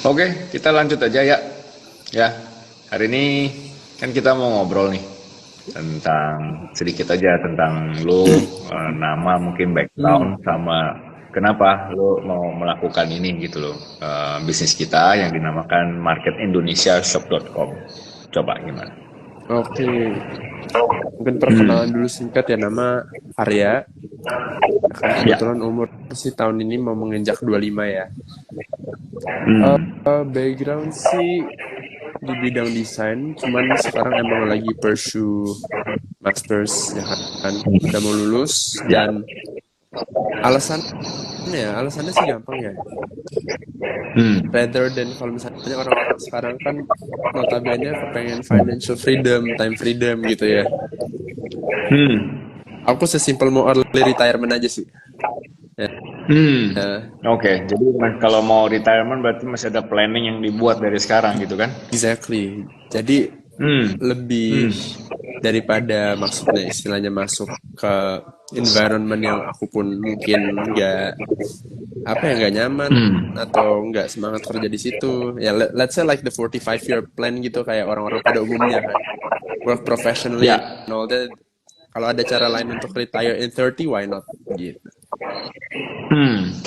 Oke, kita lanjut aja ya. Ya, hari ini kan kita mau ngobrol nih tentang sedikit aja tentang lo, nama mungkin background sama kenapa lo mau melakukan ini gitu loh. Bisnis kita yang dinamakan marketindonesiashop.com. Coba gimana? Oke, mungkin perkenalan dulu singkat ya, nama Arya. Kan Ya. kebetulan umur sih tahun ini mau menginjak 25 ya. Hmm. Background sih di bidang desain, cuman sekarang emang lagi pursue masters ya kan, udah mau lulus Ya. dan alasannya sih gampang ya. Hmm. Rather than kalau misalnya orang-orang sekarang kan notabene kepengen financial freedom, time freedom gitu ya. Hmm. Aku sesimpel mau early retirement aja sih. Ya, Hmm. ya, Oke, jadi kalau mau retirement berarti masih ada planning yang dibuat dari sekarang gitu kan? exactly. Jadi Hmm. lebih Hmm. daripada maksudnya istilahnya masuk ke environment yang aku pun mungkin nggak nyaman Hmm. atau nggak semangat kerja di situ. Ya let's say like the 45-year plan gitu kayak orang-orang pada umumnya kan. Work professionally Ya. and all that. Kalau ada cara lain untuk retire in 30, why not? Gitu.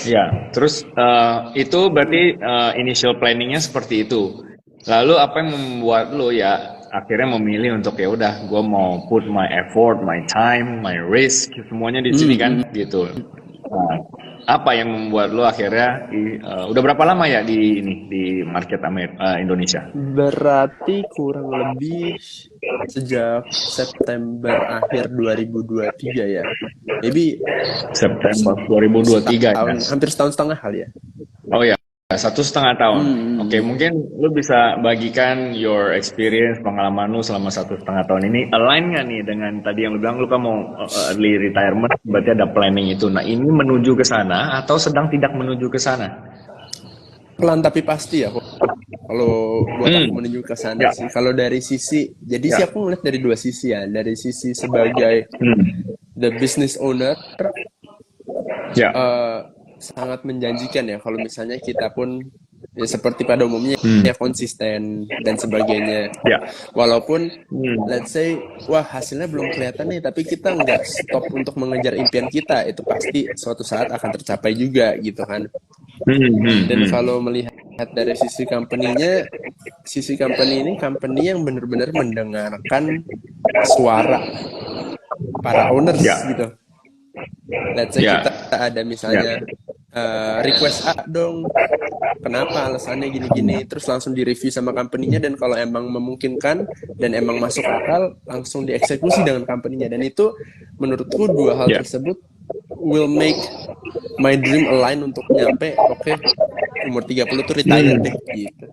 Ya. Terus itu berarti initial planningnya seperti itu. Lalu apa yang membuat lo ya akhirnya memilih untuk ya udah gue mau put my effort, my time, my risk semuanya di sini kan Hmm, gitu. Nah, apa yang membuat lo akhirnya udah berapa lama ya di ini di market Indonesia? Berarti kurang lebih sejak September akhir 2023 ya. Maybe September 2023 ya. hampir setahun setengah kali ya. Oh ya, 1,5 tahun. Oke, Hmm. mungkin lu bisa bagikan your experience, pengalaman lu selama 1,5 tahun ini, align nggak nih dengan tadi yang lu bilang lu kan mau early retirement, berarti ada planning itu. Nah, ini menuju ke sana atau sedang tidak menuju ke sana? Pelan tapi pasti ya. Kalau buat aku Hmm, menuju ke sana ya, sih. Kalau dari sisi, jadi sih ya, aku ngeliat dari dua sisi ya. Dari sisi sebagai hmm, the business owner, ya, eh, sangat menjanjikan ya. Kalau misalnya kita pun ya seperti pada umumnya hmm, ya konsisten dan sebagainya. ya, Walaupun hmm, let's say wah hasilnya belum kelihatan nih, tapi kita nggak stop untuk mengejar impian kita, itu pasti suatu saat akan tercapai juga gitu kan. Dan hmm. kalau melihat dari sisi company ini company yang benar-benar mendengarkan suara para owners Ya, gitu. Let's say ya, kita ada ya, misalnya request A dong, kenapa alasannya gini-gini, terus langsung direview sama company-nya, dan kalau emang memungkinkan dan emang masuk akal langsung dieksekusi dengan company-nya. Dan itu menurutku dua hal ya. tersebut will make my dream align untuk nyampe oke, umur 30 tuh retire deh gitu.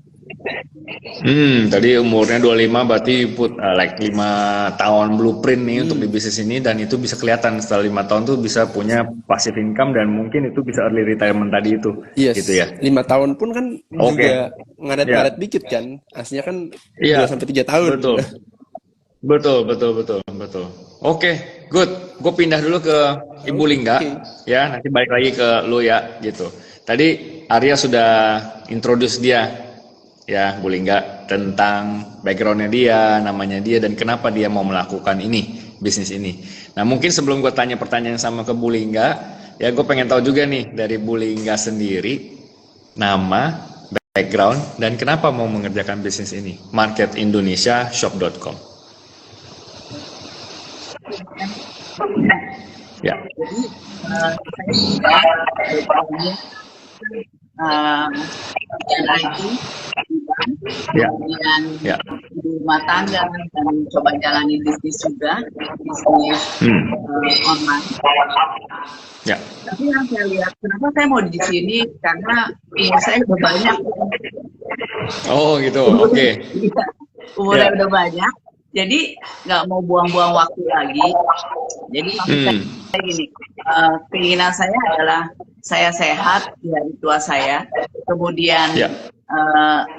Tadi umurnya 25 berarti put like 5 tahun blueprint nih untuk di Hmm, bisnis ini dan itu bisa kelihatan setelah 5 tahun tuh bisa punya passive income dan mungkin itu bisa early retirement tadi itu gitu yes, ya. 5 tahun pun kan Oke. juga Ya. ngaret-ngaret dikit kan. Aslinya kan Iya, 2 sampai 3 tahun betul. gitu. Betul, betul, betul, betul. Oke, good. Gue pindah dulu ke Ibu Lingga Oke. ya, nanti balik lagi ke lu ya gitu. Tadi Arya sudah introduce dia ya Bu Lingga tentang backgroundnya dia, namanya dia dan kenapa dia mau melakukan ini bisnis ini. Nah mungkin sebelum gue tanya pertanyaan sama ke Bu Lingga, ya gue pengen tahu juga nih dari Bu Lingga sendiri nama, background dan kenapa mau mengerjakan bisnis ini. Marketindonesiashop.com. Ya, Jadi saya juga bergabung uh, dan IT di bank, ya, kemudian ya. di rumah tangga dan coba jalani bisnis juga, bisnis Hmm, online. ya. Tapi yang saya lihat, kenapa saya mau di sini? Karena umur saya udah banyak, Oh gitu, umur, oke. umurnya Ya. udah banyak. Jadi nggak mau buang-buang waktu lagi. Jadi maksud Hmm, saya gini, keinginan saya adalah saya sehat di hari tua saya, kemudian ya,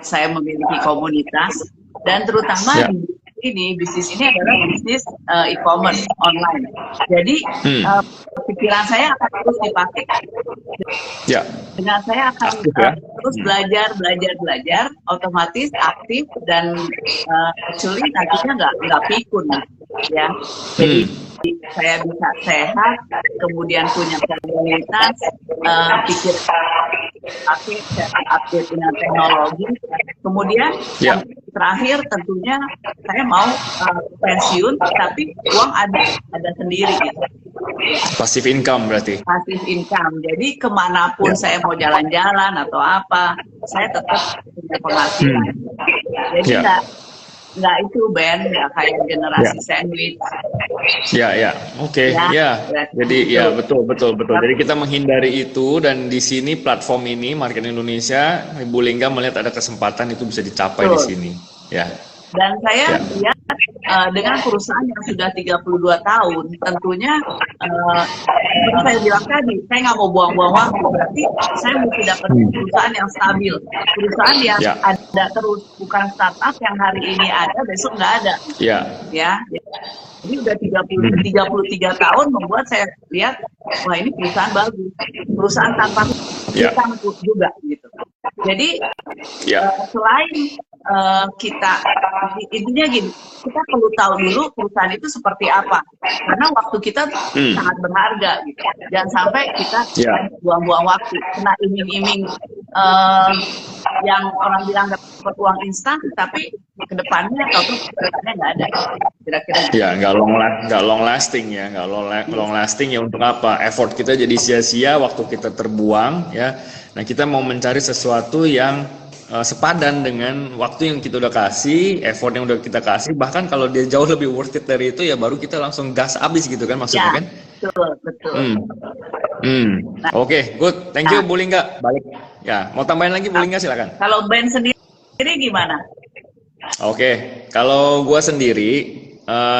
saya memiliki komunitas, dan terutama ya. di bisnis ini adalah bisnis e-commerce online. Jadi Hmm, pikiran saya akan terus dipakai, ya. dengan saya akan Aktif ya. terus belajar, otomatis aktif dan actually nantinya nggak pikun ya. Jadi saya bisa sehat, kemudian punya komunitas, pikir aktif, update dengan teknologi. Kemudian yang terakhir tentunya saya mau pensiun, tapi uang ada sendiri gitu. Passive income berarti. Passive income. Jadi kemanapun saya mau jalan-jalan atau apa, saya tetap punya penghasilan. Jadi nggak itu Ben, nggak kayak generasi sandwich. Oke. Jadi betul. Jadi kita menghindari itu, dan di sini platform ini Market Indonesia, Ibu Lingga melihat ada kesempatan itu bisa dicapai di sini. Ya. Dan saya lihat dengan perusahaan yang sudah 32 tahun, tentunya seperti saya bilang tadi, saya nggak mau buang-buang waktu, berarti saya mesti dapat perusahaan yang stabil, perusahaan yang ada terus, bukan startup yang hari ini ada, besok nggak ada. Ya. Jadi udah 33 tahun membuat saya lihat, wah ini perusahaan bagus, perusahaan tanpa hutang juga gitu. Jadi selain kita, intinya gini, kita perlu tahu dulu perusahaan itu seperti apa, karena waktu kita sangat berharga gitu. Jangan sampai kita buang-buang waktu, kena iming-iming yang orang bilang dapat uang instan, tapi kedepannya atau kedepannya nggak ada, kira-kira. Nggak long lasting ya, long lasting ya. Untuk apa? Effort kita jadi sia-sia, waktu kita terbuang ya. Nah, kita mau mencari sesuatu yang sepadan dengan waktu yang kita udah kasih, effort yang udah kita kasih, bahkan kalau dia jauh lebih worth it dari itu, ya baru kita langsung gas abis gitu kan maksudnya kan? Betul. Oke, good. Thank you Bu Lingga. Balik. Ya, mau tambahin lagi Bu Lingga silakan. Kalau Ben sendiri gimana? Oke, kalau gua sendiri,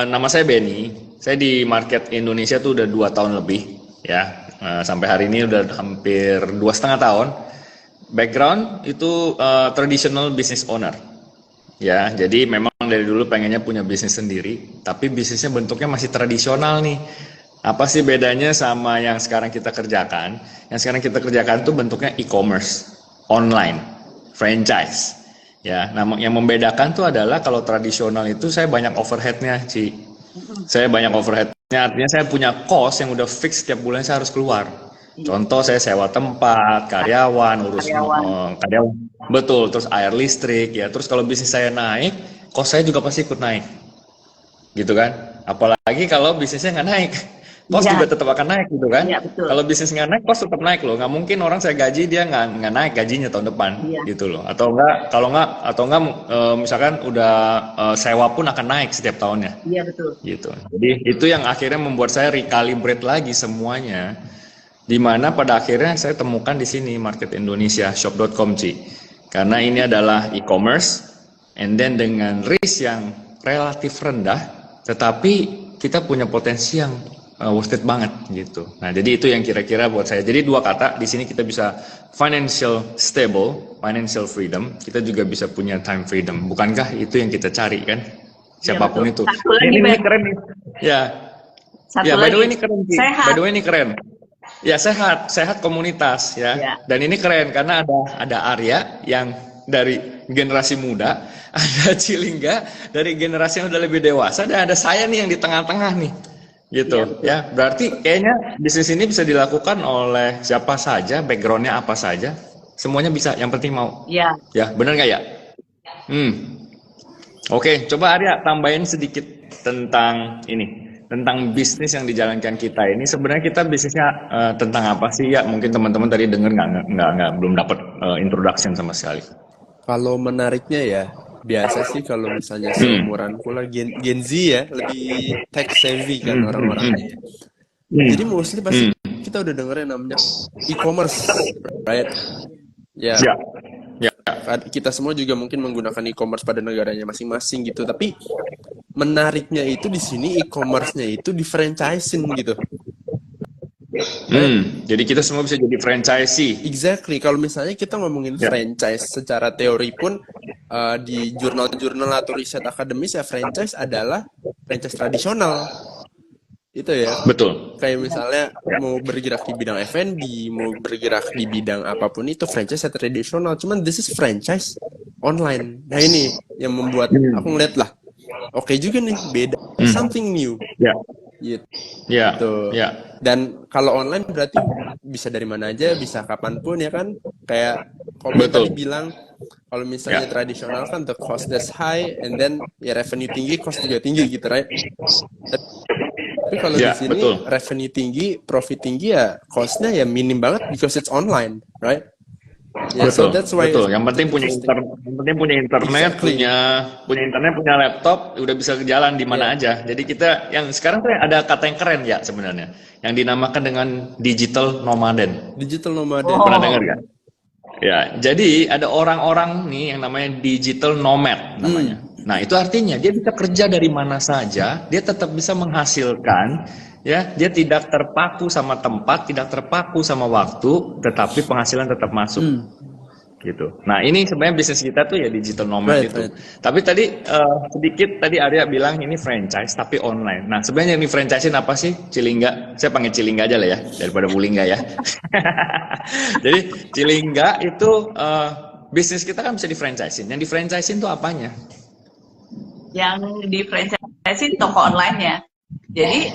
nama saya Benny. Saya di Market Indonesia tuh udah 2 tahun lebih ya. Sampai hari ini udah hampir 2,5 tahun. Background itu traditional business owner ya, jadi memang dari dulu pengennya punya bisnis sendiri, tapi bisnisnya bentuknya masih tradisional nih. Apa sih bedanya sama yang sekarang kita kerjakan? Yang sekarang kita kerjakan itu bentuknya e-commerce, online, franchise ya. Nah, yang membedakan tuh adalah kalau tradisional itu saya banyak overheadnya, saya banyak overheadnya, artinya saya punya cost yang udah fix setiap bulan saya harus keluar. Contoh, saya sewa tempat, karyawan, urus karyawan, betul, terus air listrik ya. Terus kalau bisnis saya naik, cost saya juga pasti ikut naik, gitu kan? Apalagi kalau bisnisnya nggak naik, cost juga tetap akan naik, gitu kan? Kalau bisnis nggak naik, cost tetap naik loh. Nggak mungkin orang saya gaji dia nggak naik gajinya tahun depan, gitu loh. Atau nggak, misalkan udah sewa pun akan naik setiap tahunnya. Iya betul. Gitu. Jadi itu yang akhirnya membuat saya recalibrate lagi semuanya. Di mana pada akhirnya saya temukan di sini Market Indonesia shop.com karena ini adalah e-commerce, and then dengan risk yang relatif rendah, tetapi kita punya potensi yang worth it banget gitu. Nah, jadi itu yang kira-kira buat saya. Jadi 2 kata di sini, kita bisa financial stable, financial freedom, kita juga bisa punya time freedom. Bukankah itu yang kita cari kan? Siapapun itu. Ini keren nih. By the way ini keren. By the way ini keren. Ya, sehat komunitas ya. Dan ini keren karena ada Arya yang dari generasi muda, ada Cilingga dari generasi yang udah lebih dewasa, dan ada saya nih yang di tengah-tengah nih. Gitu ya. Berarti kayaknya bisnis ini bisa dilakukan oleh siapa saja, backgroundnya apa saja, semuanya bisa, yang penting mau. Ya, benar nggak ya? Oke, coba Arya tambahin sedikit tentang ini. Tentang bisnis yang dijalankan kita ini. Sebenarnya kita bisnisnya tentang apa sih ya? Mungkin teman-teman tadi dengar belum dapat introduction sama sekali. Kalau menariknya ya, biasa sih kalau misalnya seumuranku lah Gen Z ya, lebih tech savvy kan orang-orangnya. Jadi mostly pasti kita udah dengerin namanya e-commerce, right? Ya. Kita semua juga mungkin menggunakan e-commerce pada negaranya masing-masing gitu. Tapi menariknya itu di sini e-commerce-nya itu di franchising gitu. Jadi kita semua bisa jadi franchisee. Exactly. Kalau misalnya kita ngomongin franchise secara teori pun di jurnal-jurnal atau riset akademis ya, franchise adalah franchise tradisional. itu ya. Betul. Kayak misalnya Ya. mau bergerak di bidang F&B, mau bergerak di bidang apapun itu, franchise tradisional. Cuman this is franchise online. Nah ini yang membuat aku ngeliat lah, oke juga nih, beda, something new. Ya. Gitu. Ya. Ya. Dan kalau online berarti bisa dari mana aja, bisa kapanpun ya kan. Kayak Kobe Betul. tadi bilang, kalau misalnya tradisional kan the cost is high, and then ya revenue tinggi, cost juga tinggi gitu, right? Tapi kalau di sini betul. revenue tinggi, profit tinggi ya costnya ya minim banget because it's online, right? Yeah, Betul. so that's why Betul. Yang penting punya internet, Exactly. punya internet, punya laptop, udah bisa jalan di mana aja. Jadi kita yang sekarang tuh ada kata yang keren ya sebenarnya, yang dinamakan dengan digital nomaden. Digital nomad. Pernah dengar nggak? Ya, jadi ada orang-orang nih yang namanya digital nomad namanya. Nah, itu artinya dia bisa kerja dari mana saja, dia tetap bisa menghasilkan, ya, dia tidak terpaku sama tempat, tidak terpaku sama waktu, tetapi penghasilan tetap masuk. Gitu. Nah, ini sebenarnya bisnis kita tuh ya digital nomad Right, itu. right. Tapi tadi sedikit tadi Arya bilang ini franchise tapi online. Nah, sebenarnya ini franchise apa sih? Cilingga. Saya panggil Cilingga aja lah ya daripada Bulingga ya. Jadi Cilingga itu bisnis kita kan bisa di franchisein. Yang di franchisein itu apanya? Yang di franchise toko online-nya. Jadi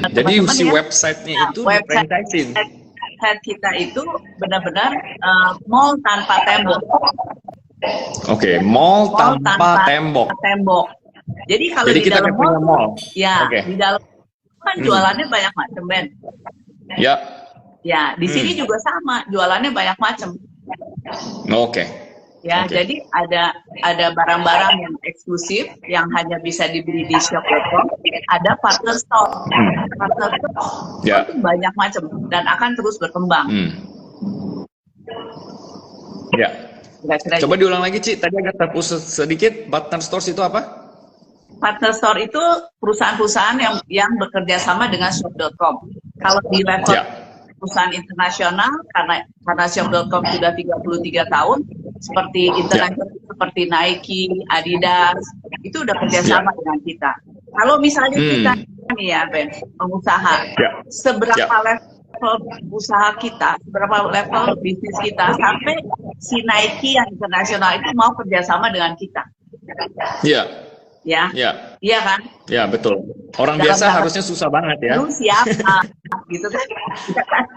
jadi teman-teman si ya, website-nya itu di website franchisein. kita itu benar-benar mall tanpa tembok. Oke, mall tanpa tembok. Jadi kalau Jadi di kita dalam punya mall. ya Oke. di dalam kan jualannya banyak macam, Ben. Ya. Ya, di sini juga sama, jualannya banyak macam. Oke. Ya, Oke. jadi ada barang-barang yang eksklusif yang hanya bisa dibeli di shop.com, ada partner store. Partner store Ya. itu banyak macam dan akan terus berkembang. Ya. Kira-kira Coba gitu. diulang lagi, Ci. Tadi agak terputus sedikit. Partner stores itu apa? Partner store itu perusahaan-perusahaan yang bekerja sama dengan shop.com. Kalau di level perusahaan internasional, karena shop.com sudah 33 tahun, seperti internasional seperti Nike, Adidas, itu udah kerjasama dengan kita. Kalau misalnya kita nih ya, Ben, pengusaha, seberapa level usaha kita, seberapa level bisnis kita sampai si Nike yang internasional itu mau kerjasama dengan kita? Iya. Iya kan? Ya, betul. Orang Dalam biasa harusnya susah banget ya. Lu siapa? Gitu kan?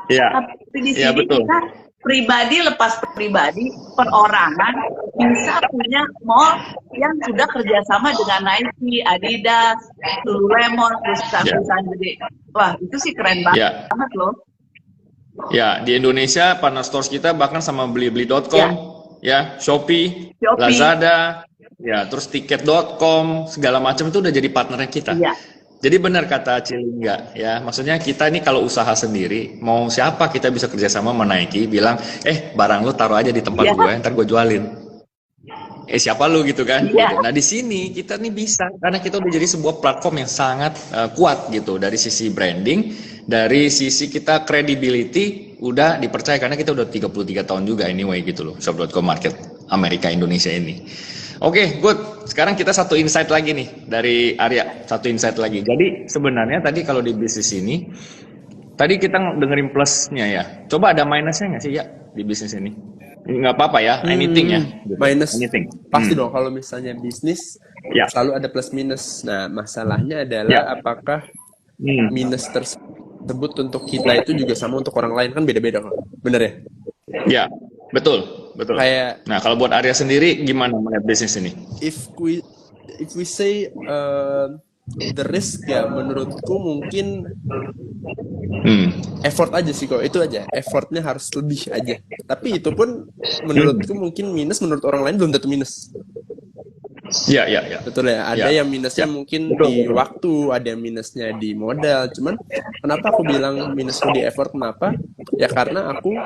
Iya. Tapi di Iya, sini betul. kita pribadi lepas pribadi, perorangan bisa punya mall yang sudah kerjasama dengan Nike, Adidas, Lululemon, perusahaan-perusahaan gede. Wah, itu sih keren banget loh. Ya, di Indonesia partner stores kita bahkan sama blibli.com, ya, Shopee, Lazada, ya, terus tiket.com, segala macam itu udah jadi partnernya kita. Iya. Jadi benar kata Cilingga, ya, maksudnya kita ini kalau usaha sendiri, mau siapa kita bisa kerjasama sama Nike, bilang, barang lu taruh aja di tempat gue, ntar gue jualin. Siapa lu gitu kan? Gitu. Nah di sini kita nih bisa, karena kita udah jadi sebuah platform yang sangat kuat gitu, dari sisi branding, dari sisi kita credibility, udah dipercaya, karena kita udah 33 tahun juga anyway gitu loh, shop.com market Amerika Indonesia ini. Oke, good. Sekarang kita satu insight lagi nih dari Arya, satu insight lagi. Jadi sebenarnya tadi kalau di bisnis ini, tadi kita dengerin plusnya ya. Coba ada minusnya nggak sih ya di bisnis ini? Nggak apa-apa ya, anything ya. Gitu. Minus, anything. Pasti dong kalau misalnya bisnis selalu ada plus minus. Nah masalahnya adalah apakah minus tersebut untuk kita itu juga sama untuk orang lain, kan beda-beda kan, bener ya? Ya, betul. Kayak, nah kalau buat Arya sendiri gimana melihat bisnis ini? If we say the risk ya, menurutku mungkin effort aja sih kok, itu aja, effortnya harus lebih aja. Tapi itu pun menurutku mungkin minus, menurut orang lain belum tentu minus. Ya. Betul ya, ada yang minusnya mungkin di waktu, ada yang minusnya di modal. Cuman kenapa aku bilang minusku di effort, kenapa? Ya karena aku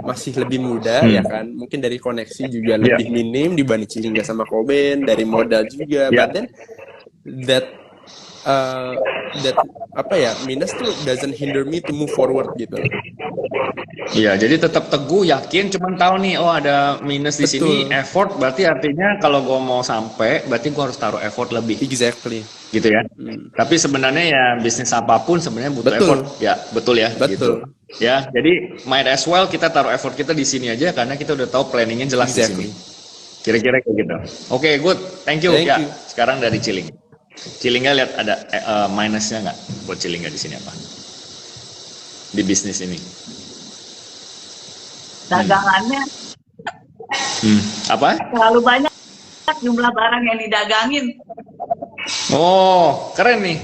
masih lebih muda ya kan, mungkin dari koneksi juga lebih minim dibanding Cilingga sama Koben, dari modal juga. But then that that apa ya, minus tuh doesn't hinder me to move forward gitu. Iya, jadi tetap teguh, yakin, cuman tahu nih, oh ada minus di sini, Betul. effort, berarti artinya kalau gue mau sampai, berarti gue harus taruh effort lebih, Exactly. gitu ya. Tapi sebenarnya ya bisnis apapun sebenarnya butuh Betul. effort, ya betul ya, Betul. gitu. Ya, jadi might as well kita taruh effort kita di sini aja karena kita udah tahu planningnya jelas di sini. Exactly. Kira-kira kayak gitu. Oke, good, thank you. Thank Ya, you. sekarang dari Ciling. Cilingga lihat ada minusnya nggak buat Cilingga di sini apa? Di bisnis ini. Dagangannya Apa? terlalu banyak jumlah barang yang didagangin. Oh, keren nih.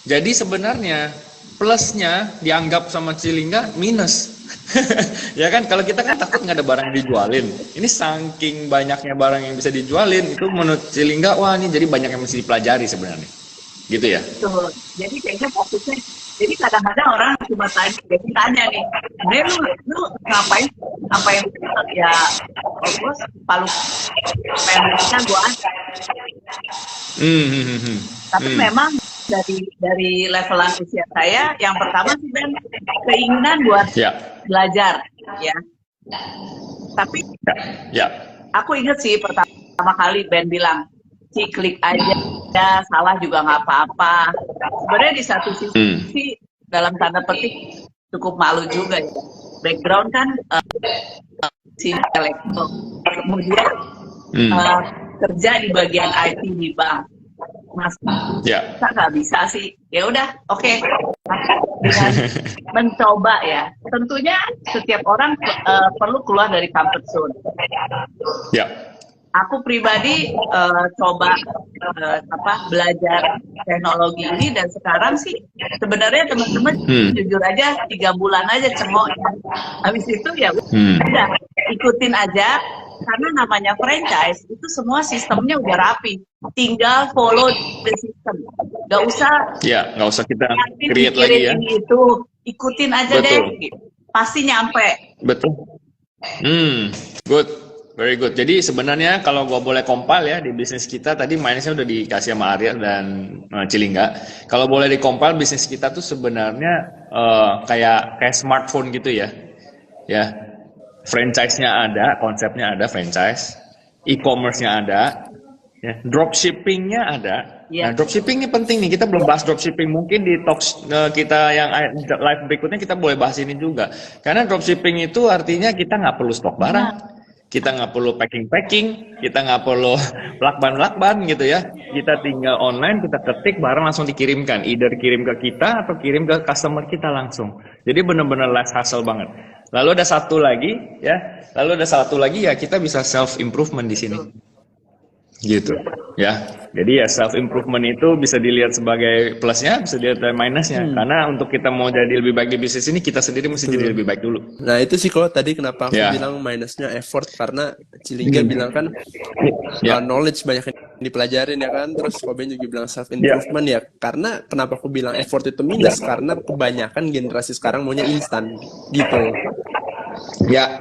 Jadi sebenarnya plusnya dianggap sama Cilingga minus. Ya kan, kalau kita kan takut nggak ada barang yang dijualin. Ini saking banyaknya barang yang bisa dijualin, itu menurut Cilingga, wah ini jadi banyak yang mesti dipelajari sebenarnya. Gitu ya? Tuh. Jadi kayaknya fokusnya. Jadi kadang-kadang orang cuma tanya nih, lu ngapain ya, bos palu pengennya gua ada. Tapi memang dari levelan usia saya, yang pertama sih Ben, keinginan buat Ya, belajar, ya. Tapi ya, aku inget sih pertama kali Ben bilang, klik aja, ya, salah juga nggak apa-apa. Sebenarnya di satu sisi dalam tanda petik cukup malu juga ya. Background kan si elektro, kemudian kerja di bagian IT di bank. Mas, ya, kita nggak bisa sih. Ya udah, oke. Dengan mencoba ya. Tentunya setiap orang perlu keluar dari comfort zone. ya, Aku pribadi coba belajar teknologi ini, dan sekarang sih sebenarnya teman-teman jujur aja 3 bulan aja cengok. Habis itu ya udah ikutin aja, karena namanya franchise itu semua sistemnya udah rapi, tinggal follow the system, nggak usah ya, nggak usah kita yakin create lagi mikirin ya. ini itu, ikutin aja Betul. deh, gitu. Pasti nyampe. Betul. Good. Very good. Jadi sebenarnya kalau gua boleh compile ya di bisnis kita tadi minusnya udah dikasih sama Arya dan Cilingga. Kalau boleh dikompil bisnis kita tuh sebenarnya kayak smartphone gitu ya. Ya. Franchise-nya ada, konsepnya ada franchise. E-commerce-nya ada. Ya, dropshipping-nya ada. Iya. Nah, dropshipping ini penting nih. Kita belum bahas dropshipping. Mungkin di talks kita yang live berikutnya kita boleh bahas ini juga. Karena dropshipping itu artinya kita nggak perlu stok barang. Kita nggak perlu packing, kita nggak perlu lakban gitu ya. Kita tinggal online, kita ketik, barang langsung dikirimkan. Either kirim ke kita atau kirim ke customer kita langsung. Jadi benar-benar less hassle banget. Lalu ada satu lagi ya, kita bisa self improvement di sini. Gitu ya. Jadi ya self improvement itu bisa dilihat sebagai plusnya, bisa dilihat dari minusnya. Karena untuk kita mau jadi lebih baik di bisnis ini, kita sendiri mesti jadi lebih baik dulu. Nah itu sih kalau tadi kenapa aku Ya. bilang minusnya effort, karena Cilingga bilang kan Ya. knowledge banyak yang dipelajarin ya kan, terus Koben juga bilang self improvement ya. Karena kenapa aku bilang effort itu minus, karena kebanyakan generasi sekarang maunya instan gitu. Ya,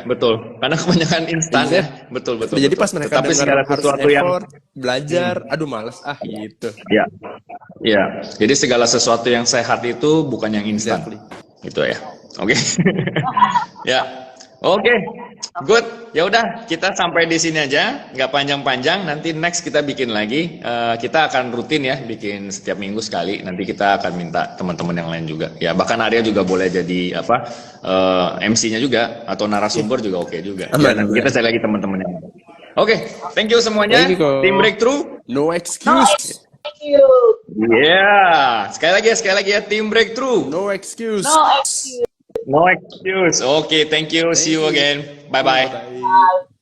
betul. Karena kebanyakan instan ya, betul. Jadi pas mereka Tetapi dengar segala harus sesuatu yang effort, belajar, aduh males gitu. ya. Jadi segala sesuatu yang sehat itu bukan yang instan. Exactly. Gitu ya. Oke. Ya. Oke. Good. Ya udah, kita sampai di sini aja, nggak panjang-panjang. Nanti next kita bikin lagi. Kita akan rutin ya, bikin setiap minggu sekali. Nanti kita akan minta teman-teman yang lain juga. Ya, bahkan Arya juga boleh jadi MC-nya juga atau narasumber juga oke juga. Ya, nanti kita cari lagi teman-teman yang lain. Oke, thank you semuanya. Thank you, Ko. Tim Breakthrough. No excuse. Thank you. Yeah, sekali lagi ya, Tim Breakthrough. No excuse. No excuse. No excuse. Okay, thank you. See you again. Bye-bye. Bye.